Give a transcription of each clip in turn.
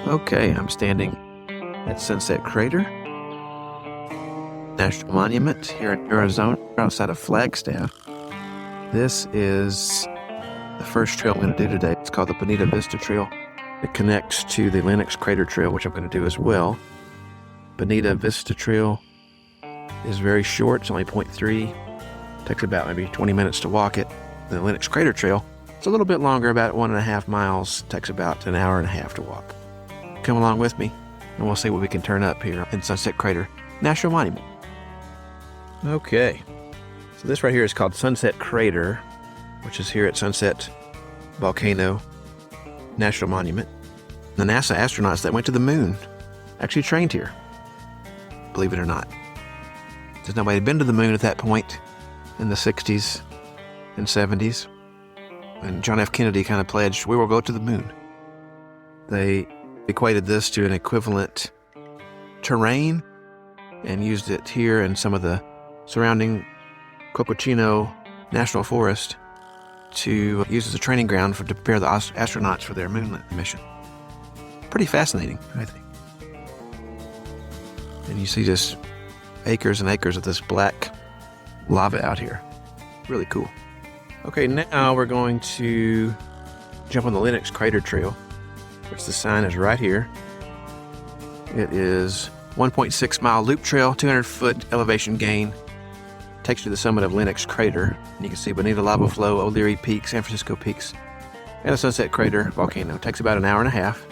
Okay, I'm standing at Sunset Crater National Monument here in Arizona, outside of Flagstaff. This is the first trail I'm going to do today. It's called the Bonita Vista Trail. It connects to the Lenox Crater Trail, which I'm going to do as well. Bonita Vista Trail is very short. It's only 0.3. Takes about maybe 20 minutes to walk it. The Lenox Crater Trail, it's a little bit longer, about 1.5 miles. Takes about an hour and a half to walk. Come along with me, and we'll see what we can turn up here in Sunset Crater National Monument. Okay, so this right here is called Sunset Crater, which is here at Sunset Volcano National Monument. The NASA astronauts that went to the moon actually trained here, believe it or not. Because nobody had been to the moon at that point in the 60s and 70s. And John F. Kennedy kind of pledged, we will go to the moon. They equated this to an equivalent terrain and used it here in some of the surrounding Cocochino National Forest to use as a training ground to prepare the astronauts for their moon mission. Pretty fascinating, I think. And you see just acres and acres of this black lava out here. Really cool. Okay, now we're going to jump on the Lenox Crater Trail, which the sign is right here. It is 1.6 mile loop trail, 200-foot elevation gain. Takes you to the summit of Lenox Crater. And you can see Bonita Lava Flow, O'Leary Peak, San Francisco Peaks, and the Sunset Crater volcano. It takes about an hour and a half.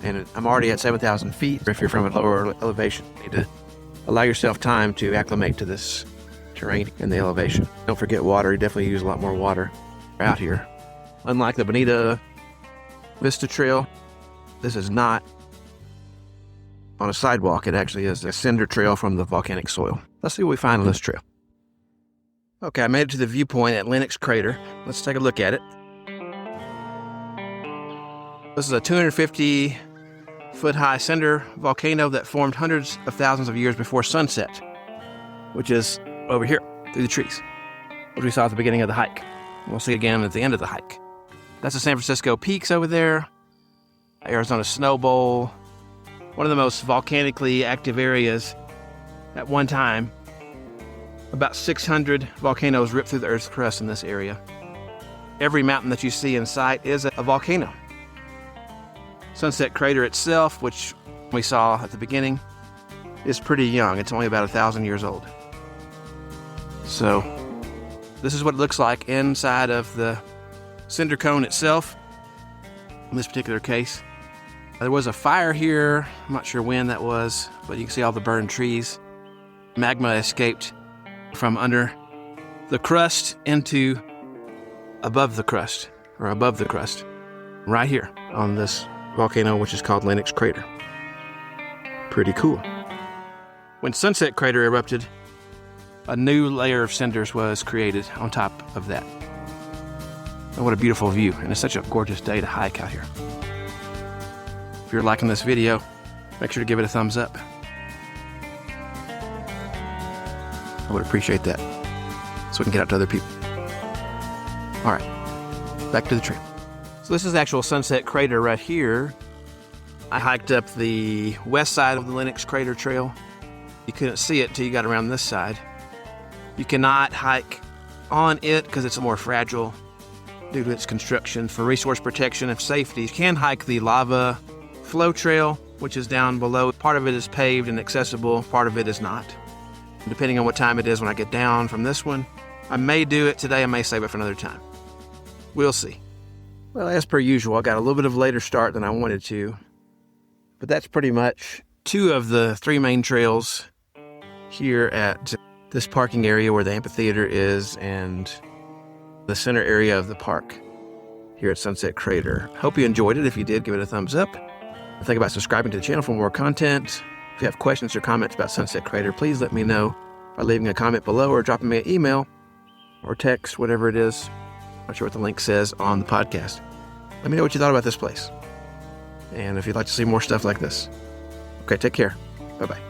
And I'm already at 7,000 feet. If you're from a lower elevation, you need to allow yourself time to acclimate to this terrain and the elevation. Don't forget water. You definitely use a lot more water out here. Unlike the Bonita Vista Trail, this is not on a sidewalk. It actually is a cinder trail from the volcanic soil. Let's see what we find on this trail. Okay, I made it to the viewpoint at Lenox Crater. Let's take a look at it. This is a 250-foot-high cinder volcano that formed hundreds of thousands of years before sunset, which is over here through the trees, which we saw at the beginning of the hike. We'll see again at the end of the hike. That's the San Francisco Peaks over there, Arizona Snow Bowl, one of the most volcanically active areas at one time. About 600 volcanoes ripped through the Earth's crust in this area. Every mountain that you see in sight is a volcano. Sunset Crater itself, which we saw at the beginning, is pretty young. It's only about 1,000 years old. So this is what it looks like inside of the cinder cone itself. In this particular case, there was a fire here. I'm not sure when that was, but you can see all the burned trees. Magma escaped from under the crust into above the crust, right here on this volcano, which is called Lenox Crater. Pretty cool. When Sunset Crater erupted, a new layer of cinders was created on top of that. And what a beautiful view, and it's such a gorgeous day to hike out here. If you're liking this video, make sure to give it a thumbs up. I would appreciate that, so we can get out to other people. All right, back to the trail. So this is the actual Sunset Crater right here. I hiked up the west side of the Lenox Crater Trail. You couldn't see it until you got around this side. You cannot hike on it because it's more fragile due to its construction. For resource protection and safety, you can hike the lava flow trail, which is down below. Part of it is paved and accessible, part of it is not. Depending on what time it is when I get down from this one, I may do it today, I may save it for another time. We'll see. Well, as per usual, I got a little bit of a later start than I wanted to, but that's pretty much 2 of the 3 main trails here at this parking area where the amphitheater is and the center area of the park here at Sunset Crater. Hope you enjoyed it. If you did, give it a thumbs up. Think about subscribing to the channel for more content. If you have questions or comments about Sunset Crater, please let me know by leaving a comment below or dropping me an email or text, whatever it is. Not sure what the link says on the podcast. Let me know what you thought about this place. And if you'd like to see more stuff like this. Okay, take care. Bye-bye.